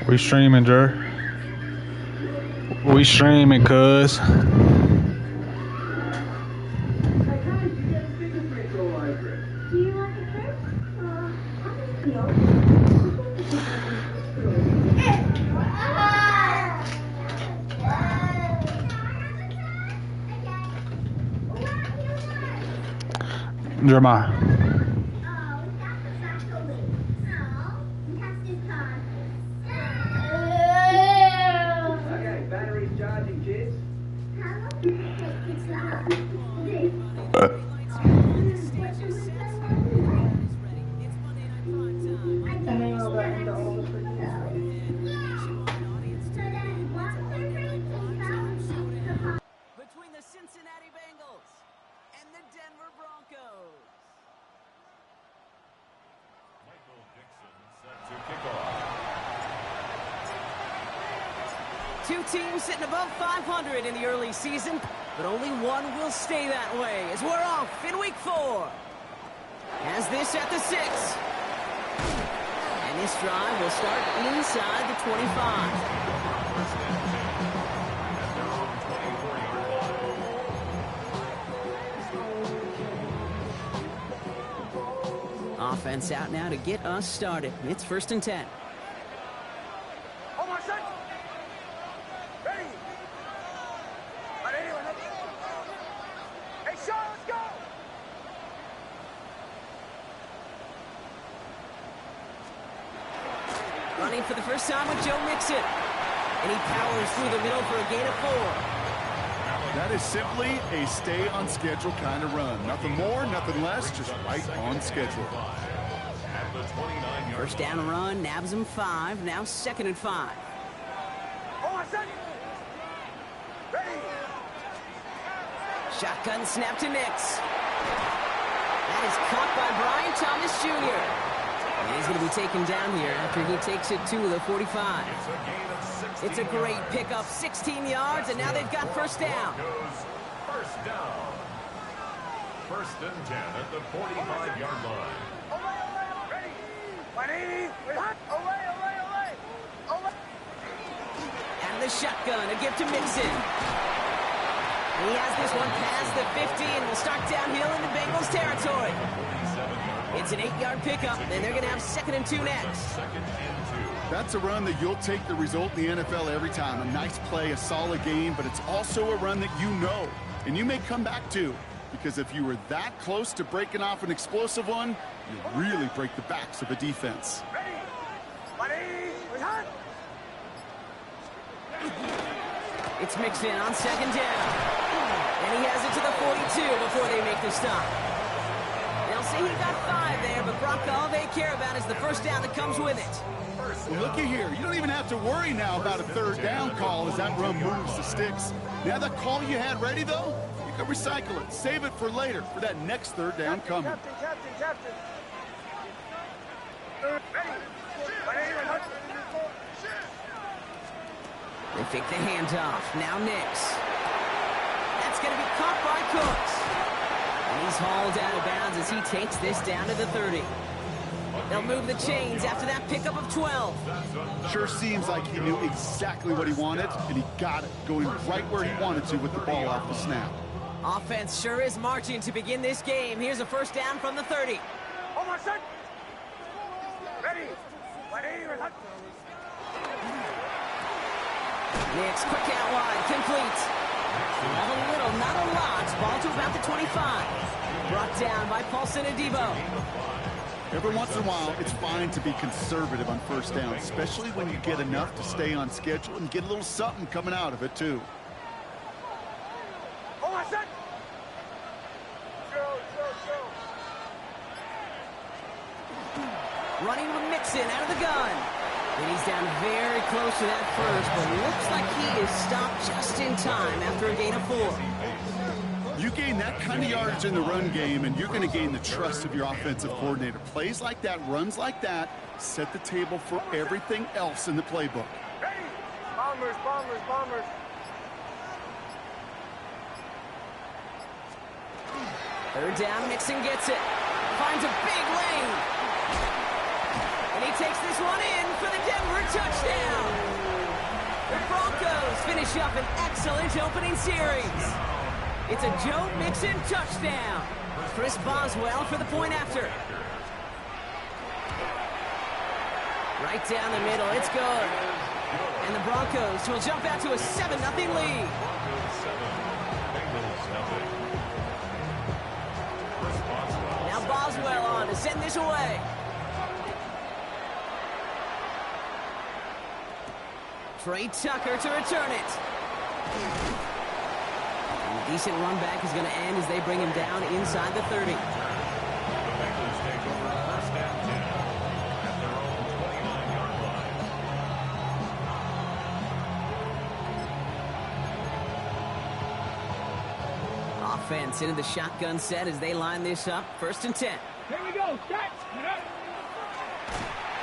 We streaming, Jer. We streaming, cuz. Jeremiah. Between the Cincinnati Bengals and the Denver Broncos. Michael Dixon set to kick off. Two teams sitting above 500 in the early season, but only one will stay that way as we're off in week 4. Has this at the 6. And this drive will start inside the 25. Offense out now to get us started. It's 1st and 10. Ready? Hey, Sean, let's go! Running for the first time with Joe Mixon. And he powers through the middle for a gain of 4. That is simply a stay on schedule kind of run. Nothing more, nothing less, just right on schedule. First down run, nabs him 5. Now 2nd and 5. Hold on a second. Ready? Shotgun snap to Nix. That is caught by Brian Thomas Jr. And he's going to be taken down here after he takes it to the 45. It's a great pickup, 16 yards, and now they've got first down. First down. 1st and 10 at the 45-yard line. Ready? 180. Away. And the shotgun, a gift to Mixon. He has this one past the 50 and will start downhill in the Bengals territory. It's an 8-yard pickup, and they're going to have 2nd and 2 next. That's a run that you'll take the result in the NFL every time. A nice play, a solid game, but it's also a run that you know, and you may come back to. Because if you were that close to breaking off an explosive one, you really break the backs of a defense. Ready? 180. It's Mixon on 2nd down. And he has it to the 42 before they make the stop. They'll say he got 5 there, but Brock, all they care about is the first down that comes with it. Well, looky here. You don't even have to worry now about a 3rd down call as that run moves the sticks. Now that call you had ready, though, you can recycle it. Save it for later, for that next 3rd down coming. Captain. Ready? 180. They fake the handoff. Now Nix. That's going to be caught by Cooks. And he's hauled out of bounds as he takes this down to the 30. They'll move the chains after that pickup of 12. Sure seems like he knew exactly what he wanted, and he got it, going right where he wanted to with the ball off the snap. Offense sure is marching to begin this game. Here's a first down from the 30. Hold on a second. Ready? 180. Nix, quick out wide, complete. Have a little, not a lot. Ball to about the 25. Brought down by Paulson Adebo. Every once in a while, it's fine to be conservative on first down, especially when you get enough to stay on schedule and get a little something coming out of it, too. Hold on a second. Go. Running with Mixon out of the gun. And he's down very close to that first, but looks like he is stopped just in time after a gain of 4. You gain that kind of yardage in the run game, and you're going to gain the trust of your offensive coordinator. Plays like that, runs like that, set the table for everything else in the playbook. Ready? Bombers. 3rd down, Mixon gets it. Finds a big lane. And he takes this one in for the Denver touchdown. The Broncos finish up an excellent opening series. It's a Joe Mixon touchdown. Chris Boswell for the point after. Right down the middle, it's good. And the Broncos will jump out to a 7-0 lead. Now Boswell on to send this away. Trey Tucker to return it. And a decent run back is going to end as they bring him down inside the 30. Offense into the shotgun set as they line this up. 1st and 10. Here we go. Set.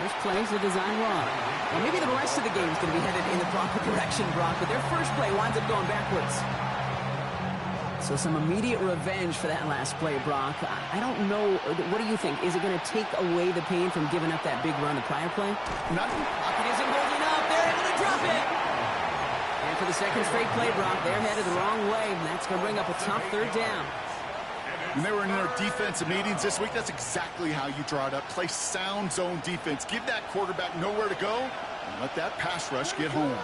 First plays the design run. Well, maybe the rest of the game is going to be headed in the proper direction, Brock, but their first play winds up going backwards. So some immediate revenge for that last play, Brock. I don't know. What do you think? Is it going to take away the pain from giving up that big run the prior play? Nothing. Pocket isn't holding up. They're able to drop it. And for the second straight play, Brock, they're headed the wrong way, and that's going to bring up a tough 3rd down. When they were in their defensive meetings this week, that's exactly how you draw it up. Play sound zone defense. Give that quarterback nowhere to go and let that pass rush get home.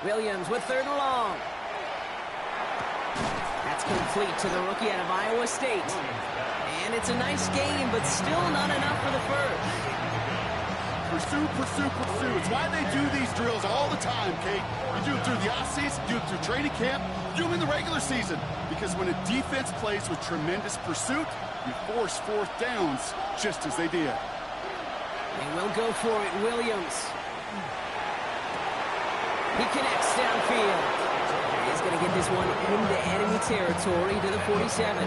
Williams with 3rd and long. That's complete to the rookie out of Iowa State. And it's a nice game, but still not enough for the first. Pursue, pursue, pursue. It's why they do these drills all the time, Kate. You do it through the offseason, you do it through training camp, you do them in the regular season. Because when a defense plays with tremendous pursuit, you force 4th downs just as they did. They will go for it, Williams. He connects downfield. He's going to get this one into enemy territory to the 47.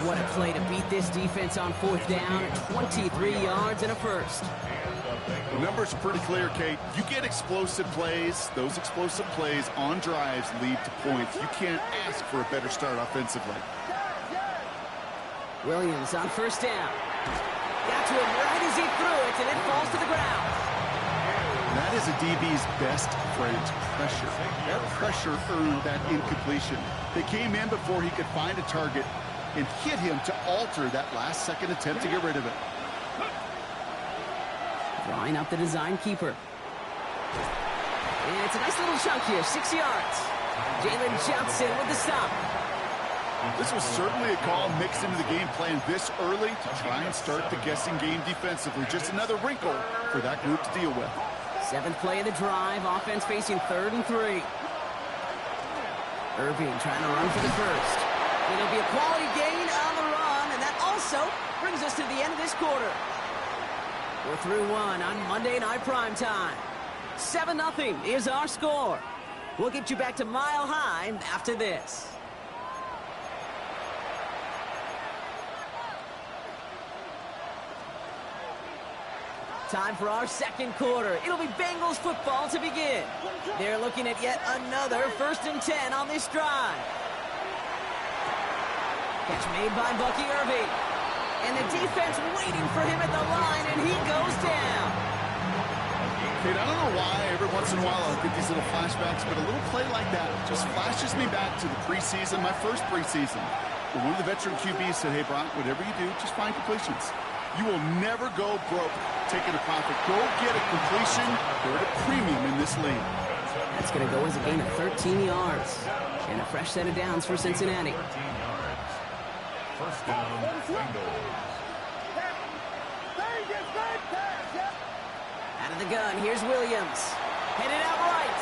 What a play to beat this defense on 4th down. 23 yards and a first. The numbers are pretty clear, Kate. You get explosive plays. Those explosive plays on drives lead to points. You can't ask for a better start offensively. Williams on 1st down. Got to him right as he threw it, and it falls to the ground. That is a DB's best friend, pressure. That pressure earned that incompletion. They came in before he could find a target and hit him to alter that last-second attempt to get rid of it. Drawing up the design keeper. And it's a nice little chunk here, 6 yards. Jalen Johnson with the stop. This was certainly a call mixed into the game plan this early to try and start the guessing game defensively. Just another wrinkle for that group to deal with. 7th play of the drive. Offense facing 3rd and 3. Irving trying to run for the first. It'll be a quality gain on the run, and that also brings us to the end of this quarter. We're through one on Monday Night Primetime. 7-0 is our score. We'll get you back to Mile High after this. Time for our 2nd quarter. It'll be Bengals football to begin. They're looking at yet another 1st and 10 on this drive. Catch made by Bucky Irving. And the defense waiting for him at the line, and he goes down. Kate, I don't know why every once in a while I'll get these little flashbacks, but a little play like that just flashes me back to the preseason, my first preseason. When one of the veteran QBs said, hey, Brock, whatever you do, just find completions. You will never go broke taking a profit. Go get a completion. They're at a premium in this league. That's going to go as a gain of 13 yards. And a fresh set of downs for Cincinnati. 1st down, Bengals. Out of the gun, here's Williams. Headed out right.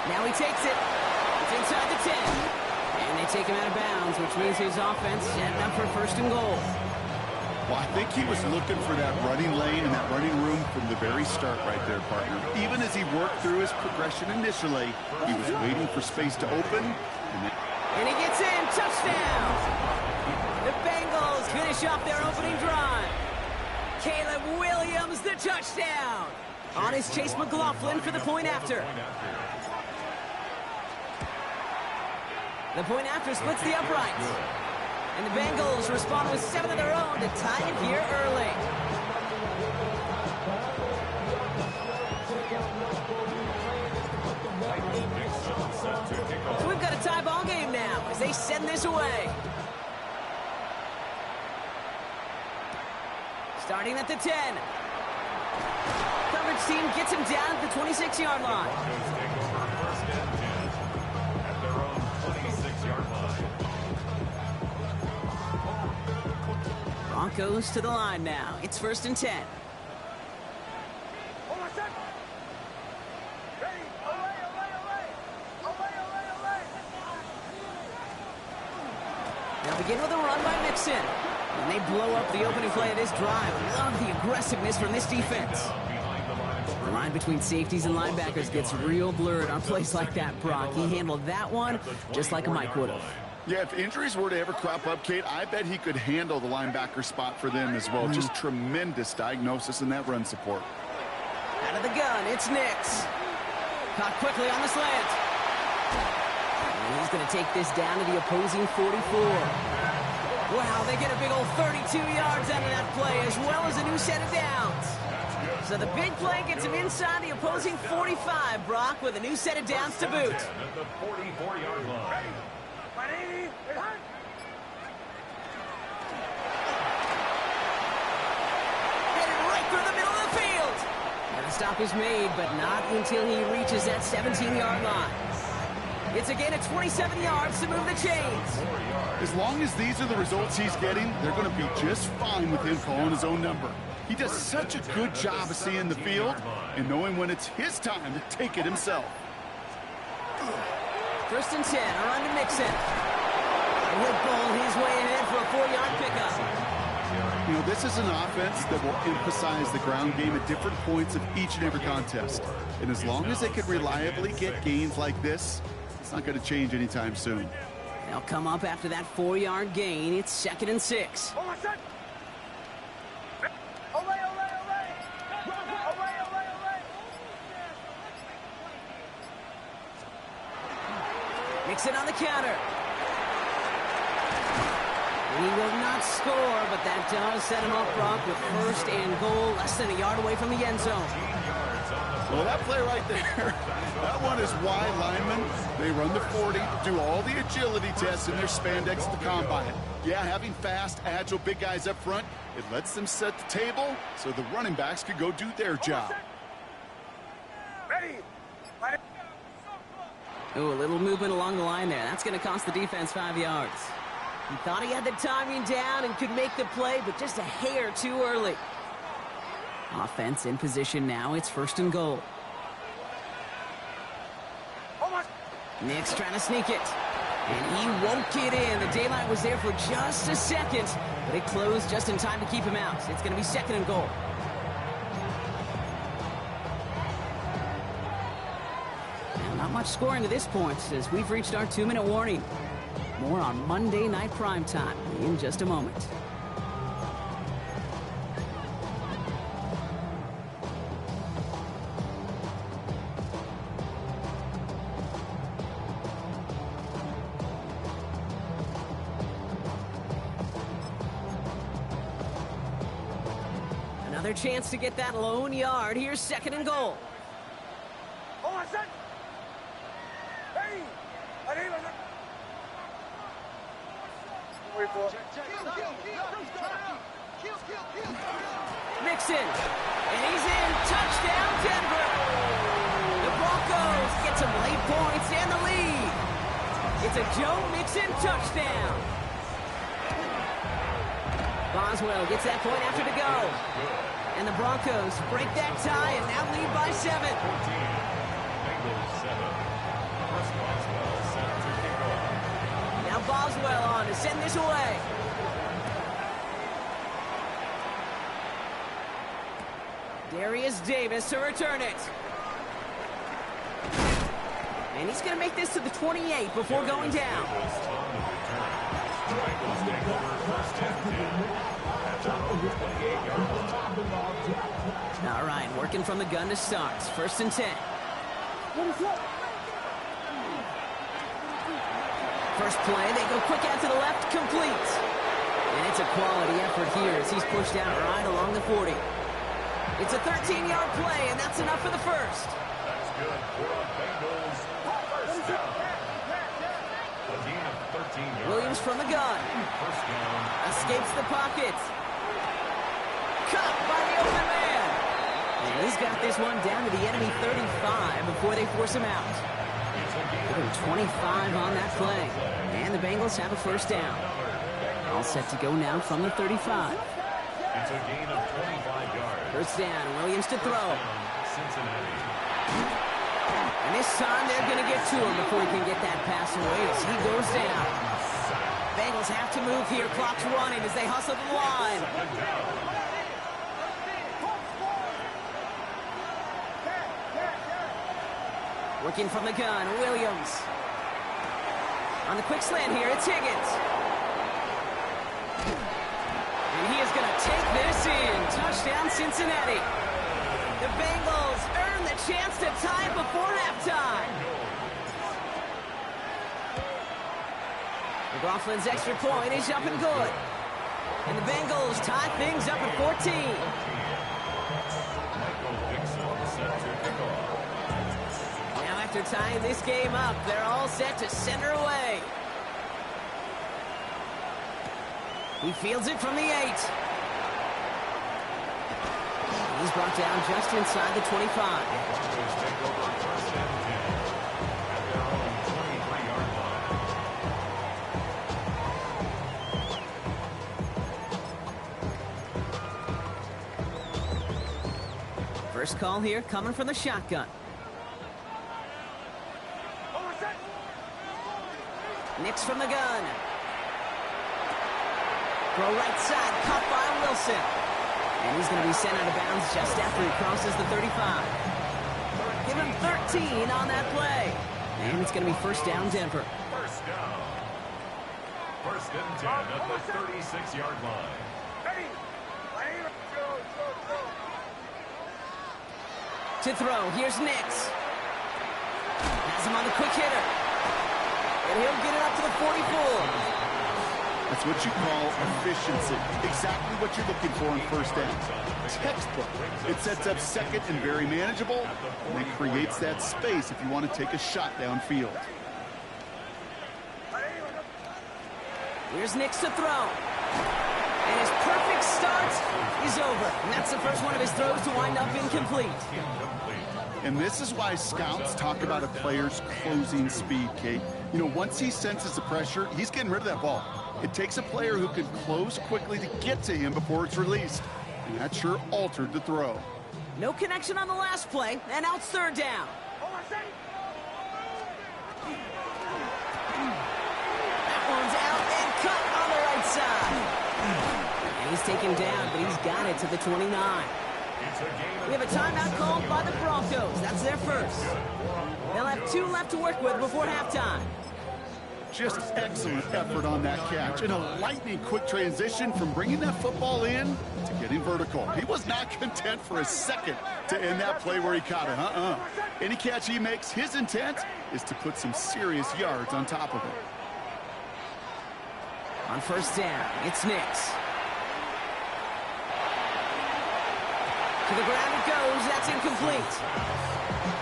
Now he takes it. It's inside the 10. And they take him out of bounds, which means his offense set up for 1st and goal. Well, I think he was looking for that running lane and that running room from the very start right there, partner. Even as he worked through his progression initially, he was waiting for space to open. And he gets in. Touchdown! The Bengals finish off their opening drive. Caleb Williams, the touchdown! On is Chase McLaughlin for the point after. The point after splits the uprights. And the Bengals respond with 7 of their own to tie it here early. So we've got a tie ball game now as they send this away. Starting at the 10. Coverage team gets him down at the 26-yard line. Take over first and 10 at their own 26-yard line. Broncos to the line now. It's first and 10. Hold on, set. Ready. Away, away, away. Away, away, away. They'll begin with a run by Mixon. And they blow up the opening play of this drive. Love the aggressiveness from this defense. The line between safeties and linebackers gets real blurred on plays like that, Brock. He handled that one just like a Mike would have. Yeah, if injuries were to ever crop up, Kate, I bet he could handle the linebacker spot for them as well. Just tremendous diagnosis in that run support. Out of the gun, it's Nix. Caught quickly on the slant. And he's going to take this down to the opposing 44. Wow, they get a big old 32 yards out of that play, as well as a new set of downs. So the big play gets him inside the opposing 45, Brock, with a new set of downs to boot. At the 44-yard line. 180. Hit hard. Headed right through the middle of the field. And the stop is made, but not until he reaches that 17-yard line. It's a gain of 27 yards to move the chains. As long as these are the results he's getting, they're going to be just fine with him calling his own number. He does such a good job of seeing the field and knowing when it's his time to take it himself. First and 10, a run to Mixon. And he'll bowl his way ahead for a 4-yard pickup. You know, this is an offense that will emphasize the ground game at different points of each and every contest. And as long as they can reliably get gains like this, it's not going to change anytime soon. They'll come up after that 4-yard gain. It's second and 6. Hold on, set. Away, away, away. Away, away, away. Mixon on the counter. And he will not score, but that does set him up, Brock, with first and goal, less than a yard away from the end zone. Well, that play right there, that one is why linemen, they run the 40, do all the agility tests in their spandex at the combine. Yeah, having fast, agile, big guys up front, it lets them set the table so the running backs could go do their job. Ready. Ooh, a little movement along the line there. That's going to cost the defense 5 yards. He thought he had the timing down and could make the play, but just a hair too early. Offense in position now. It's first and goal. Nix trying to sneak it. And he won't get in. The daylight was there for just a second, but it closed just in time to keep him out. It's going to be second and goal. Now, not much scoring to this point as we've reached our 2-minute warning. More on Monday Night Primetime in just a moment. Another chance to get that lone yard. Here's second and goal. Hold on, set. Ready. Ready. Wait for it. Mixon. And he's in. Touchdown, Denver. The Broncos get some late points and the lead. It's a Joe Mixon touchdown. Boswell gets that point after to go. And the Broncos break that tie and now lead by 7. Now Boswell on to send this away. Darius Davis to return it. And he's going to make this to the 28 before going down. All right, working from the gun to start. First and 10. first play, they go quick out to the left, complete. And it's a quality effort here as he's pushed out right along the 40. It's a 13-yard play, and that's enough for the first. That's good for a Bengals first down. A gain of 13 yards. Williams from the gun. First down. Escapes the pocket. Caught by the open man. And he's got this one down to the enemy 35 before they force him out. Give him 25 on that play. And the Bengals have a first down. All set to go now from the 35. It's a gain of 25 yards. First down, Williams to throw. Cincinnati. And this time they're going to get to him before he can get that pass away as he goes down. Bengals have to move here. Clock's running as they hustle the line. Working from the gun, Williams. On the quick slant here, it's Higgins. And he is going to take this in. Touchdown, Cincinnati. The Bengals earn the chance to tie it before halftime. McLaughlin's extra point is up and good. And the Bengals tie things up at 14. Michael Dixon set to kick off. Now after tying this game up, they're all set to center away. He fields it from the 8. He's brought down just inside the 25. Broncos take over first and 10 at their own 23-yard line. First call here coming from the shotgun. Nix from the gun. Throw right side, caught by Wilson. And he's going to be sent out of bounds just after he crosses the 35. Give him 13 on that play. And it's going to be first down, Denver. First down. First and 10 at the 36-yard line. To throw, here's Nix. Has him on the quick hitter. And he'll get it up to the 44. That's what you call efficiency. Exactly what you're looking for in first down. Textbook. It sets up second and very manageable, and it creates that space if you want to take a shot downfield. Here's Nix to throw. And his perfect start is over. And that's the first one of his throws to wind up incomplete. And this is why scouts talk about a player's closing speed, Kate. You know, once he senses the pressure, he's getting rid of that ball. It takes a player who can close quickly to get to him before it's released. And that sure altered the throw. No connection on the last play, and now it's third down. That one's out and cut on the right side. And he's taken down, but he's got it to the 29. We have a timeout called by the Broncos. That's their first. They'll have 2 left to work with before halftime. Just excellent effort on that catch. And a lightning quick transition from bringing that football in to getting vertical. He was not content for a second to end that play where he caught it. Any catch he makes, his intent is to put some serious yards on top of it. On first down, it's Nix. To the ground it goes. That's incomplete.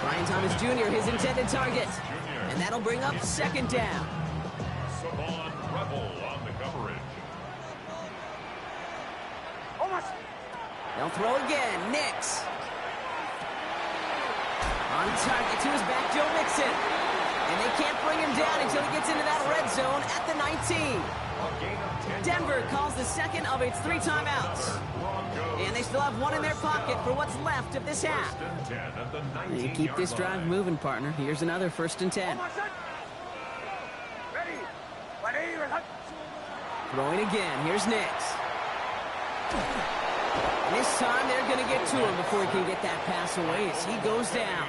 Brian Thomas Jr., his intended target. And that'll bring up second down. Savon Rebel on the coverage. They'll throw again. Nix. On target to his back, Joe Mixon. And they can't bring him down until he gets into that red zone at the 19. Denver calls the second of its 3 timeouts. And they still have 1 in their pocket for what's left of this half. You keep this drive moving, partner. Here's another first and 10. Throwing again. Here's Nix. And this time they're going to get to him before he can get that pass away as he goes down.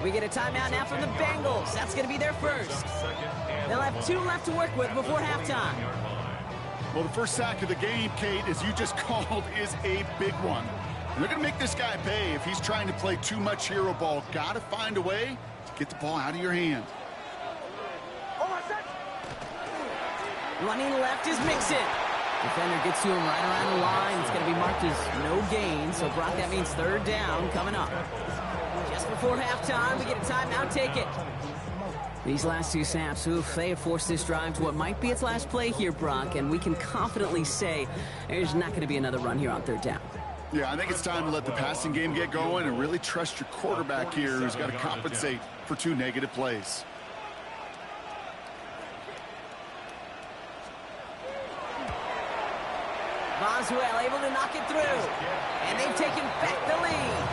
We get a timeout now from the Bengals. That's going to be their first. They'll have 2 left to work with before halftime. Well, the first sack of the game, Kate, as you just called, is a big one. And they're going to make this guy pay if he's trying to play too much hero ball. Got to find a way to get the ball out of your hand. Running left is Mixon. Defender gets to him right around the line. It's going to be marked as no gain. So, Brock, that means third down coming up. Just before halftime, we get a timeout. Take it. These last two snaps, they have forced this drive to what might be its last play here, Brock. And we can confidently say there's not going to be another run here on third down. Yeah, I think it's time to let the passing game get going and really trust your quarterback here, who's got to compensate for 2 negative plays. Boswell able to knock it through. And they've taken back the lead.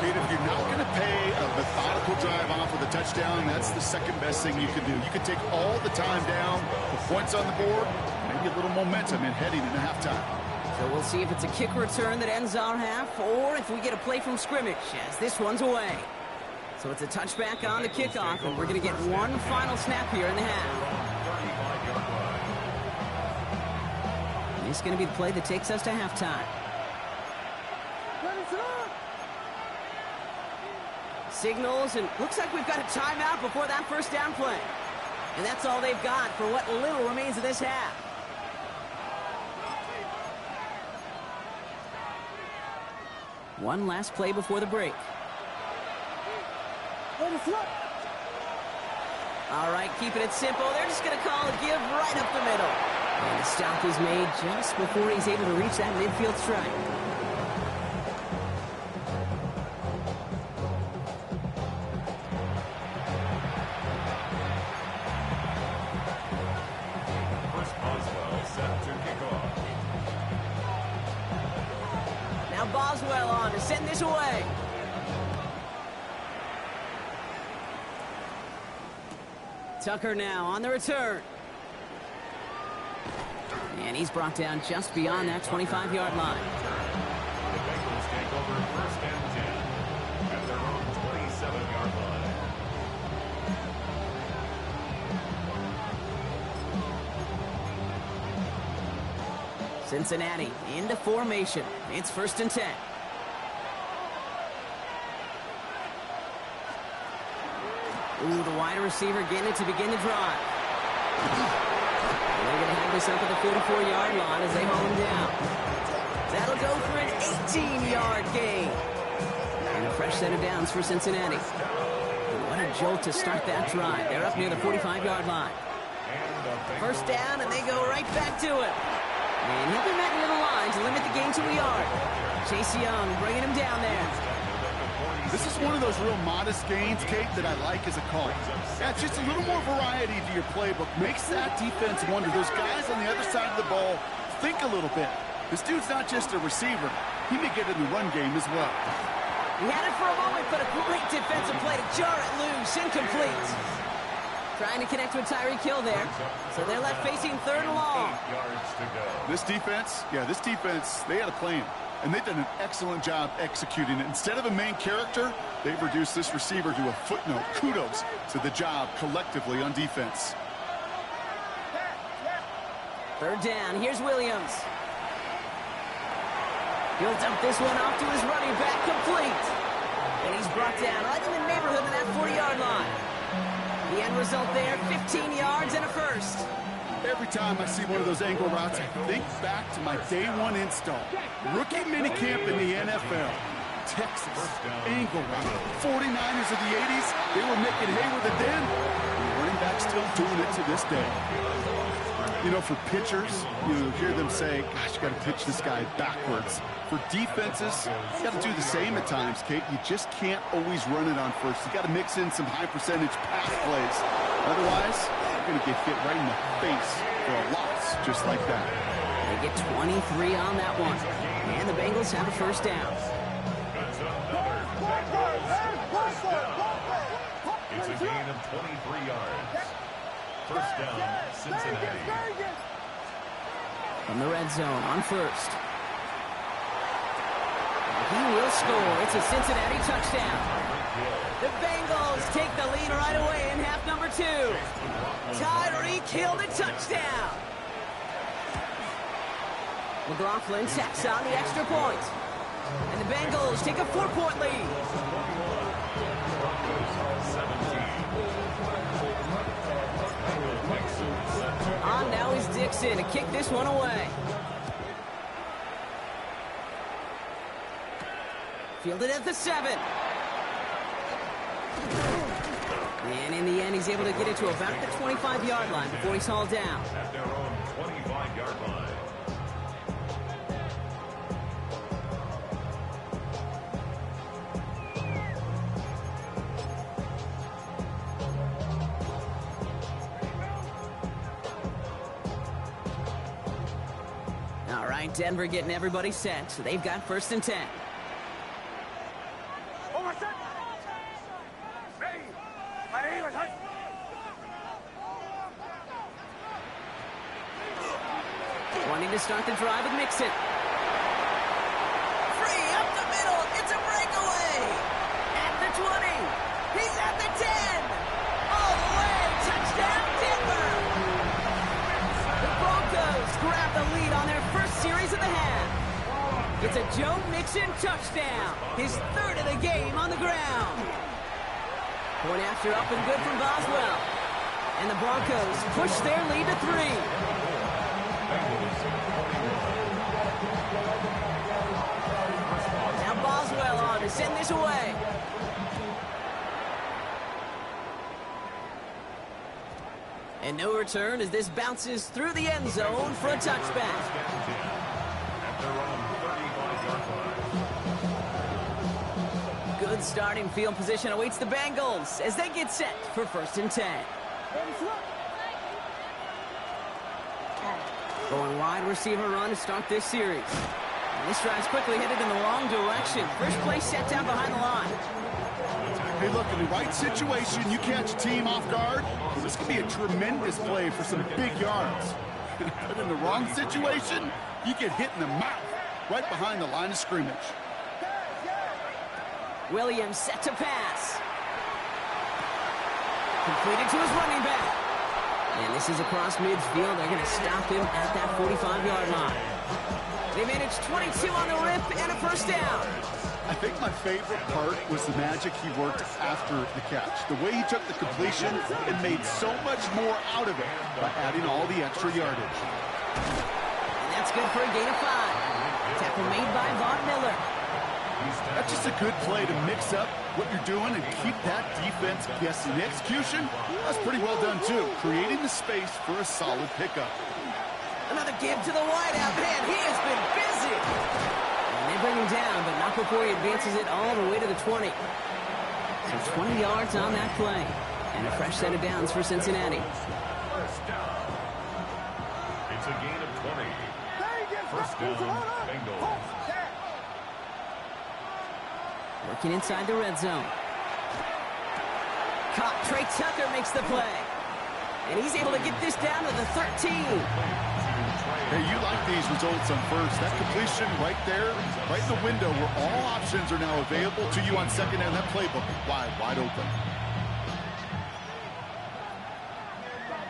If you're not going to pay a methodical drive off with a touchdown, that's the second best thing you can do. You can take all the time down, the points on the board, maybe a little momentum in heading into halftime. So we'll see if it's a kick return that ends our half, or if we get a play from scrimmage, as this one's away. So it's a touchback on the kickoff, and we're going to get one final snap here in the half. This is going to be the play that takes us to halftime. Signals, and looks like we've got a timeout before that first down play. And that's all they've got for what little remains of this half. One last play before the break. All right, keeping it simple. They're just going to call a give right up the middle. And the stop is made just before he's able to reach that midfield strike. Chris Boswell set to kick off. Now Boswell on to send this away. Tucker now on the return. And he's brought down just beyond that 25-yard line. The Bengals take over first and 10 at their own 27-yard line. Cincinnati into formation. It's first and 10. Ooh, the wide receiver getting it to begin the drive. They're going to have this up at the 44-yard line as they haul him down. That'll go for an 18-yard gain. And a fresh set of downs for Cincinnati. And what a jolt to start that drive. They're up near the 45-yard line. First down, and they go right back to it. And he'll be met near the line to limit the gain to a yard. Chase Young bringing him down there. This is one of those real modest gains, Kate, that I like as a call. Yeah, it's just a little more variety to your playbook. Makes that defense wonder. Those guys on the other side of the ball think a little bit. This dude's not just a receiver. He may get in the run game as well. He had it for a moment, but a great defensive play to jar it loose. Incomplete. Trying to connect with Tyreek Hill there. So they're left facing third and long. 8 yards to go. This defense, they had a plan. And they've done an excellent job executing it. Instead of a main character, they've reduced this receiver to a footnote. Kudos to the job collectively on defense. Third down. Here's Williams. He'll dump this one off to his running back, complete. And he's brought down right in the neighborhood of that 40-yard line. The end result there, 15 yards and a first. Every time I see one of those angle routes, I think back to my day one install. Rookie minicamp in the NFL. Texas, angle route. 49ers of the 80s, they were making hay with it then. The running back still doing it to this day. You know, for pitchers, you hear them say, gosh, you got to pitch this guy backwards. For defenses, you got to do the same at times, Kate. You just can't always run it on first. You got to mix in some high percentage pass plays. Otherwise, you're going to get hit right in the face for a loss just like that. They get 23 on that one. And the Bengals have a first down. It's a gain of 23 yards. First down, Cincinnati. From the red zone on first. He will score. It's a Cincinnati touchdown. The Bengals take the lead right away in half number 2. Tyreek Hill the touchdown. McLaughlin tacks on the extra point. And the Bengals take a 4-point lead. On now is Dixon to kick this one away. Fielded at the 7. And in the end, he's able to get it to about the 25-yard line before he's hauled down. At their own 25-yard line. All right, Denver getting everybody set, so they've got 1st and 10. Wanting to start the drive with Mixon. Free up the middle. It's a breakaway. At the 20. He's at the 10. All the way. Touchdown, Denver. The Broncos grab the lead on their first series of the half. It's a Joe Mixon touchdown. His 3rd of the game on the ground. Point after up and good from Boswell. And the Broncos push their lead to 3. Now Boswell on to send this away. And no return as this bounces through the end zone for a touchback. Good starting field position awaits the Bengals as they get set for 1st and 10. Going wide receiver run to start this series. And this drive's quickly headed in the wrong direction. First play set down behind the line. Hey, look, in the right situation, you catch a team off guard. Well, this could be a tremendous play for some big yards. But in the wrong situation, you get hit in the mouth right behind the line of scrimmage. Williams set to pass. Completed to his running back. And this is across midfield. They're going to stop him at that 45-yard line. They managed 22 on the rip and a 1st down. I think my favorite part was the magic he worked after the catch. The way he took the completion and made so much more out of it by adding all the extra yardage. And that's good for a gain of 5. Tackle made by Von Miller. That's just a good play to mix up what you're doing and keep that defense guessing. The execution, that's pretty well done too. Creating the space for a solid pickup. Another give to the wideout. Man, he has been busy. And they bring him down, but not before he advances it all the way to the 20. So 20 yards on that play. And a fresh set of downs for Cincinnati. 1st down. It's a gain of 20. 1st down, Bengals. Working inside the red zone. Caught. Trey Tucker makes the play. And he's able to get this down to the 13. Hey, you like these results on 1st. That completion right there, right in the window where all options are now available to you on 2nd and that playbook wide open.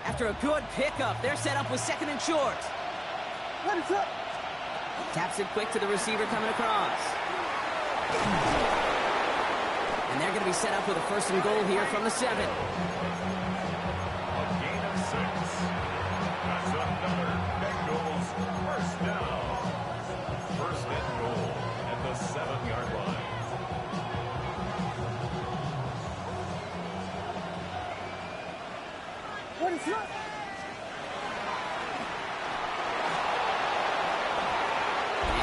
After a good pickup, they're set up with 2nd and short. Taps it quick to the receiver coming across. And they're going to be set up with a 1st and goal here from the 7. A gain of 6. That's another Bengals 1st down. 1st and goal at the 7-yard line. And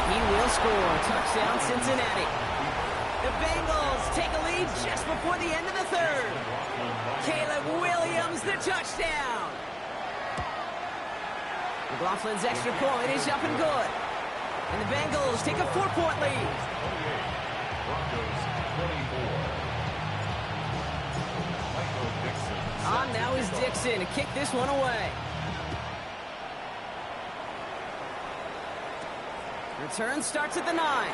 he will score. Touchdown, Cincinnati. The Bengals take a lead just before the end of the 3rd. Caleb Williams, the touchdown. McLaughlin's extra point is up and good. And the Bengals take a 4-point lead. 28. Broncos 24. Michael Dixon. On now is Dixon to kick this one away. Return starts at the 9.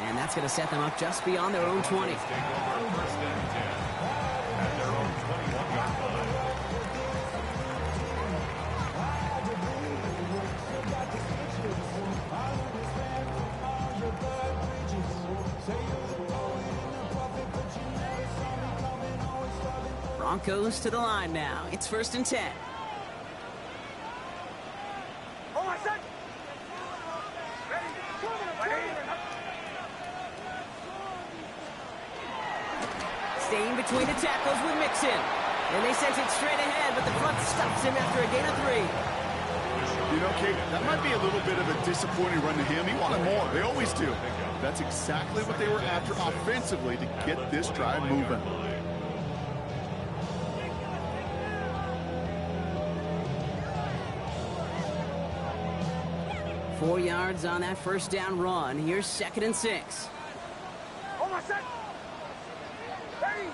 And that's going to set them up just beyond their own 20. Take over 1st and 10 at their own 21-yard line. Broncos to the line now. It's 1st and 10. On my set. Ready. Staying between the tackles with Mixon. And they sent it straight ahead, but the front stops him after a gain of 3. You know, Kate, that might be a little bit of a disappointing run to him. He wanted more. They always do. That's exactly what they were after offensively to get this drive moving. Four yards on that first down run. Here's 2nd and 6. On my set. Ready.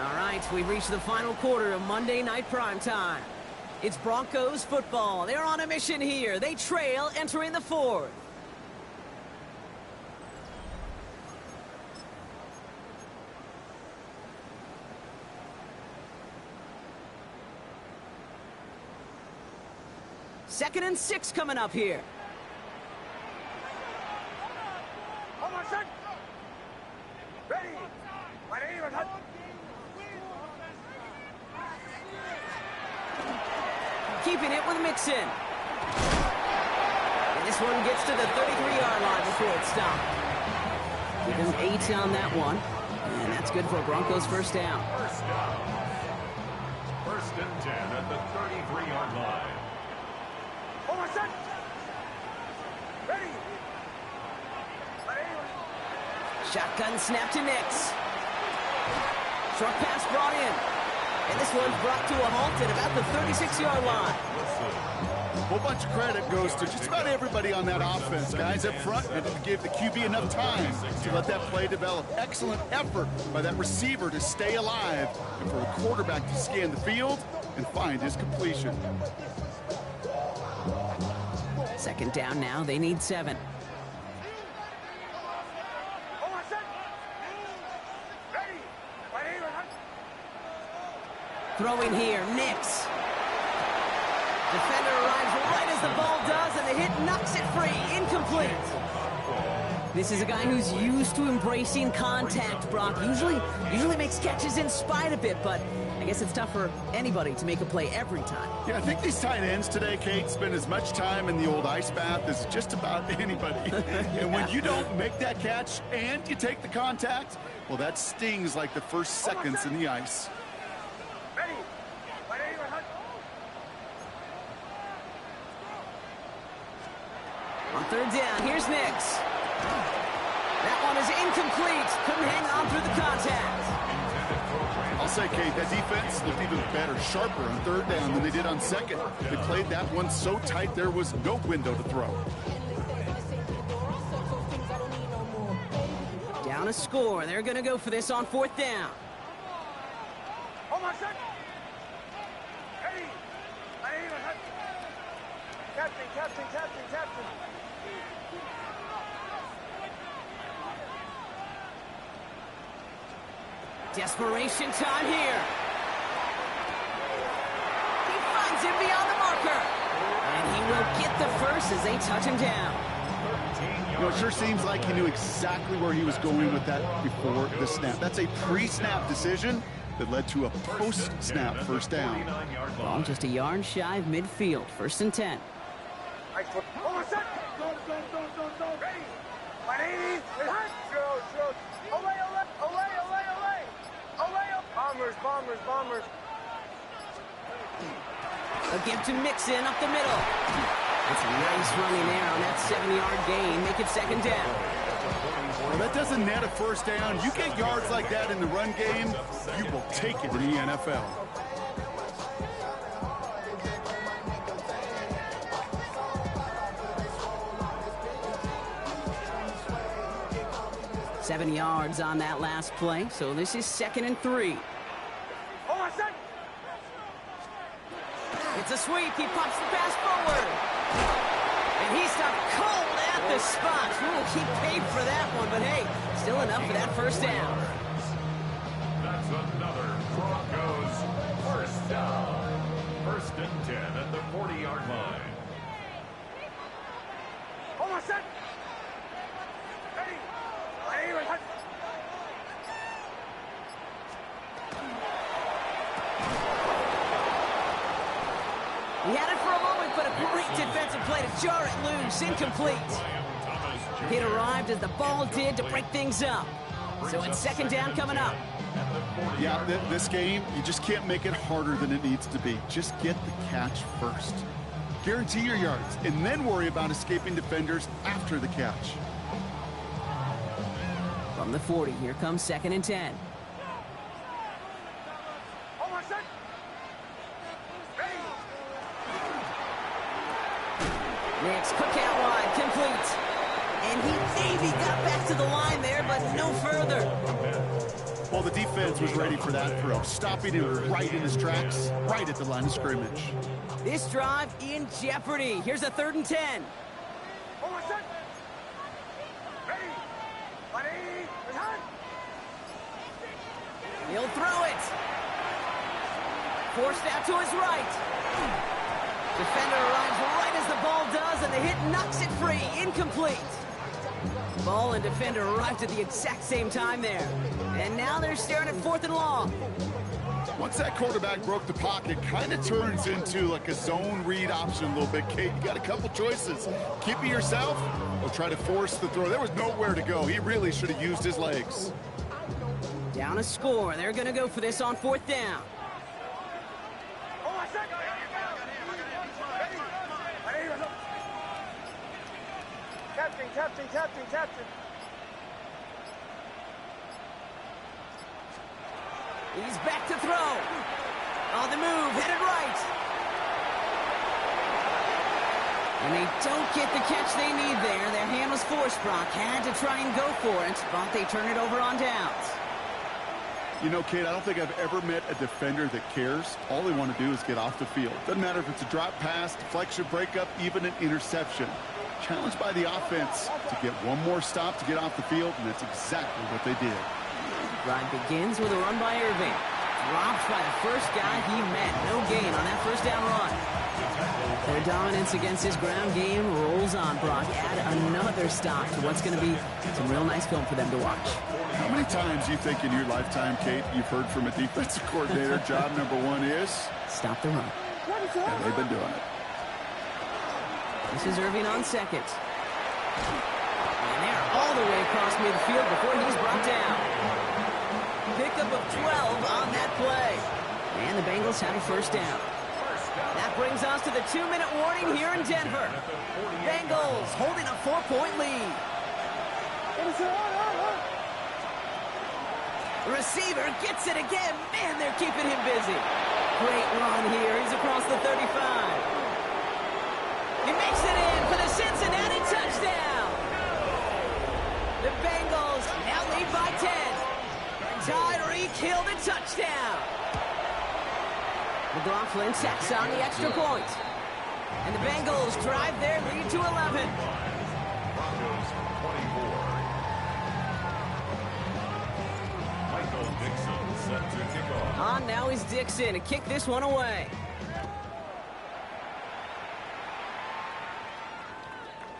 All right, we've reached the final quarter of Monday Night Primetime. It's Broncos football. They're on a mission here. They trail entering the 4th. Second and 6 coming up here. On my set. Ready. My name is Hut. Keeping it with Mixon. And this one gets to the 33-yard line before it's stopped. Give him 8 on that one. And that's good for Broncos first down. First down. 1st and 10 at the 33-yard line. On my set. Ready. My name is Shotgun snap to Nix. Short pass brought in. And this one's brought to a halt at about the 36-yard line. A whole bunch of credit goes to just about everybody on that offense. Guys up front, and to give the QB enough time to let that play develop. Excellent effort by that receiver to stay alive and for the quarterback to scan the field and find his completion. 2nd down now. They need 7. on my set. Ready. My name is Hut. Throwing here, Nix. Defender arrives right as the ball does, and the hit knocks it free. Incomplete. This is a guy who's used to embracing contact, Brock. Usually makes catches in spite of it, but I guess it's tough for anybody to make a play every time. Yeah, I think these tight ends today, Kate, spend as much time in the old ice bath as just about anybody. And when you don't make that catch and you take the contact, well, that stings like the first seconds in the ice. Ready. My name is Hut. On 3rd down, here's Nix. That one is incomplete. Couldn't hang on through the contact. I'll say, Kate, that defense looked even better, sharper on 3rd down than they did on 2nd. They played that one so tight there was no window to throw. Down a score. They're going to go for this on 4th down. On my set. Ready. My name is Hut. Captain. Desperation time here. He finds him beyond the marker. And he will get the first as they touch him down. You know, it sure seems like he knew exactly where he was going with that before the snap. That's a pre-snap decision that led to a post-snap first down. Ball just a yard shy of midfield. 1st and 10. On my set. Ready. My name is Hut. Shoot. Olay. Bombers. A give to Mixon up the middle. It's a nice running there on that 7-yard gain. Make it 2nd down. Well, that doesn't net a first down. You get yards like that in the run game, you will take it in the NFL. Seven yards on that last play, so this is 2nd and 3. On my set. It's a sweep. He pops the pass forward. And he stopped cold at the spot. Ooh, he paid for that one, but hey, still enough for that first down. That's another Broncos first down. 1st and 10 at the 40-yard line. On my set. Ready. My name is Hut. but a great defensive play to jar it loose. Incomplete. It arrived as the ball did to break things up. So it's second down coming up. Yeah, this game, you just can't make it harder than it needs to be. Just get the catch first. Guarantee your yards, and then worry about escaping defenders after the catch. From the 40, here comes second and 10. Nix, quick out wide, complete. And he maybe got back to the line there, but no further. Well, the defense was ready for that throw, stopping him right in his tracks, right at the line of scrimmage. This drive in jeopardy. Here's a 3rd and 10. He'll throw it. Forced out to his right. Defender arrives right as the ball does, and the hit knocks it free. Incomplete. Ball and defender arrived at the exact same time there. And now they're staring at 4th and long. Once that quarterback broke the pocket, kind of turns into like a zone read option a little bit. Kate, you got a couple choices. Keep it yourself or try to force the throw. There was nowhere to go. He really should have used his legs. Down a score. They're going to go for this on 4th down. Captain. He's back to throw. On the move, headed right. And they don't get the catch they need there. Their hand was forced, Brock. Had to try and go for it, but they turn it over on downs. You know, Kate, I don't think I've ever met a defender that cares. All they want to do is get off the field. Doesn't matter if it's a drop pass, deflection, breakup, even an interception. Challenged by the offense to get one more stop to get off the field, and that's exactly what they did. Drive begins with a run by Irving. Dropped by the first guy he met. No gain on that first down run. Their dominance against this ground game rolls on, Brock. Add another stop to what's going to be some real nice film for them to watch. How many times do you think in your lifetime, Kate, you've heard from a defensive coordinator, job number one is? Stop the run. And they've been doing it. This is Irving on second. And they're all the way across midfield before he's brought down. Pickup of 12 on that play. And the Bengals have a first down. That brings us to the 2-minute warning here in Denver. Bengals holding a 4-point lead. Receiver gets it again. Man, they're keeping him busy. Great run here. He's across the 35. He makes it in for the Cincinnati touchdown. The Bengals now lead by 10. Tyreek Hill the touchdown. McLaughlin sacks on the extra point. And the Bengals drive their lead to 11. Broncos 24. Michael Dixon set to kick off. On now is Dixon to kick this one away.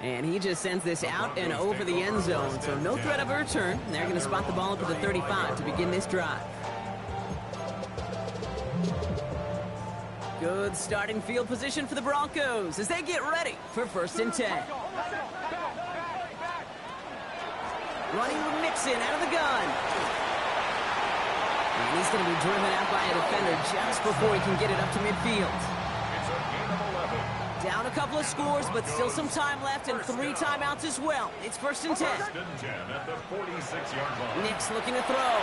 And he just sends this out and over the end zone, so no threat of a return. They're going to spot the ball up at the 35 to begin this drive. Good starting field position for the Broncos as they get ready for 1st and 10. Running with Mixon out of the gun. And he's going to be driven out by a defender just before he can get it up to midfield. It's a gain of 11. Down a couple of scores, but still some time left and 3 timeouts as well. It's 1st and 10. 1st and 10 at the 46-yard line. Nix looking to throw.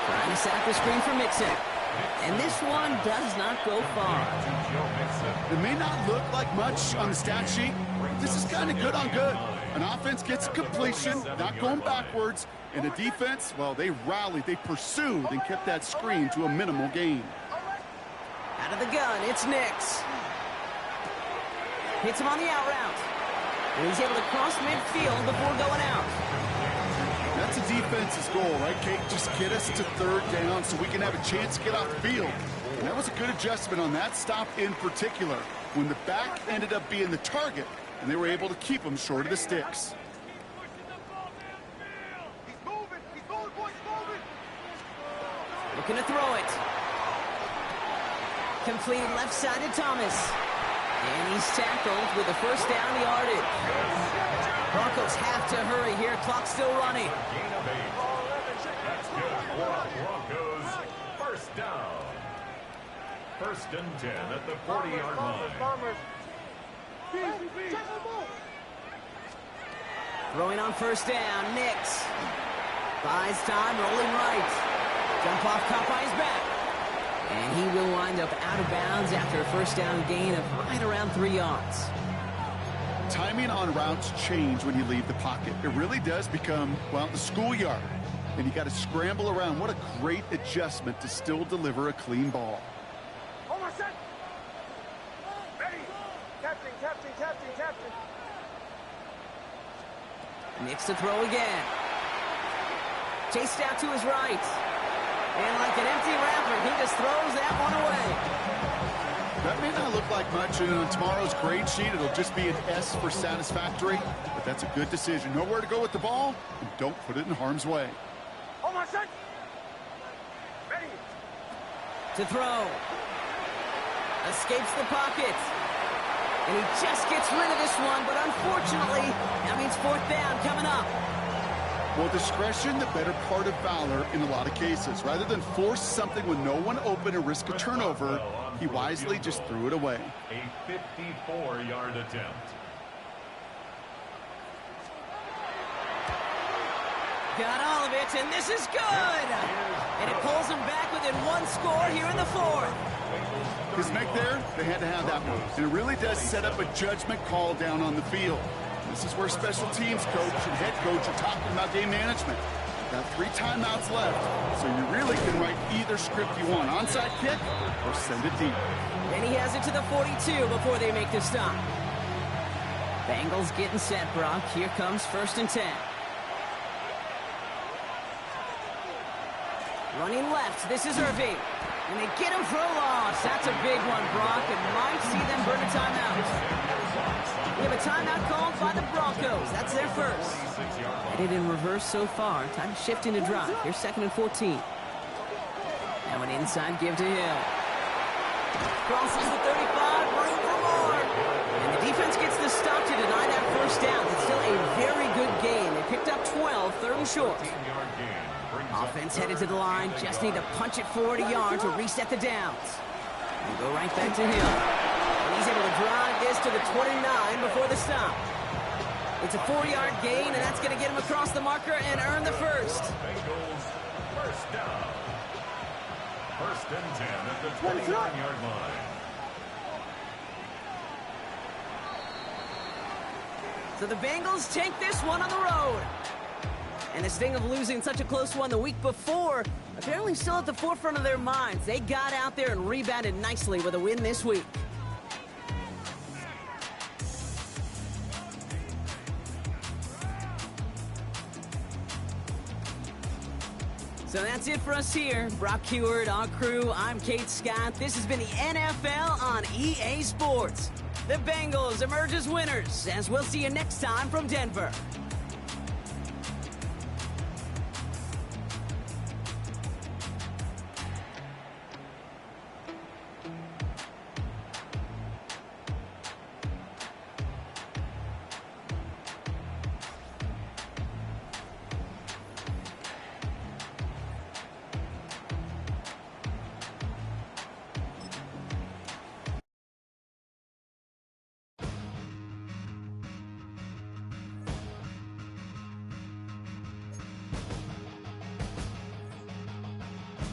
Trying to set up the screen for Mixon. And this one does not go far. It may not look like much on the stat sheet. This is kind of good on good. An offense gets completion, not going backwards. And a defense, well, they rallied, they pursued, and kept that screen to a minimal gain. Out of the gun, it's Nix. Hits him on the out route. And he's able to cross midfield before going out. That's a defense's goal, right, Kate? Just get us to 3rd down so we can have a chance to get off the field. And that was a good adjustment on that stop in particular, when the back ended up being the target, and they were able to keep him short of the sticks. Looking to throw it. Completed left side to Thomas. And he's tackled with a first down yardage. Broncos have to hurry here. Clock still running. Gain of 8. That's good for Broncos. First down. First and 10 at the 40-yard line. Throwing on first down, Nix. Buys time, rolling right. Jump off, caught by his back. And he will wind up out of bounds after a first down gain of right around 3 yards. Timing on routes change when you leave the pocket. It really does become, well, the schoolyard. And you got to scramble around. What a great adjustment to still deliver a clean ball. Hold my set. Ready. Captain, captain, captain, captain. Nix to throw again. Chased out to his right. And like an empty wrapper, he just throws that one away. That may not look like much, and on tomorrow's grade sheet, it'll just be an S for satisfactory, but that's a good decision. Know where to go with the ball, and don't put it in harm's way. Hold my set. Ready. To throw. Escapes the pocket. And he just gets rid of this one, but unfortunately, that means fourth down coming up. Well, discretion, the better part of valor in a lot of cases. Rather than force something with no one open and risk a turnover, he wisely just threw it away. A 54-yard attempt. Got all of it, and this is good! And it pulls him back within one score here in the fourth. His make there, they had to have that one. And it really does set up a judgment call down on the field. This is where special teams coach and head coach are talking about game management. Got 3 timeouts left, so you really can write either script you want. Onside kick or send it deep. And he has it to the 42 before they make the stop. Bengals getting set, Brock. Here comes first and 10. Running left, this is Irving. And they get him for a loss. That's a big one, Brock, and might see them burn a timeout. We have a timeout called by the Broncos. That's their first. Headed in reverse so far. Time to shift into drive. Here's second and 14. Now an inside give to Hill. Crosses the 35, room for more. And the defense gets the stop to deny that first down. It's still a very good game. They picked up 12, third and short. Offense headed to the line. Just need to punch it forward a yard to reset the downs. And go right back to Hill. And he's able to drive this to the 29 before the stop. It's a 4-yard gain, and that's going to get him across the marker and earn the first. Bengals first down. First and 10 at the 29-yard line. So the Bengals take this one on the road. And the sting of losing such a close one the week before, apparently still at the forefront of their minds. They got out there and rebounded nicely with a win this week. So that's it for us here. Brock Huard, our crew, I'm Kate Scott. This has been the NFL on EA Sports. The Bengals emerge as winners, as we'll see you next time from Denver.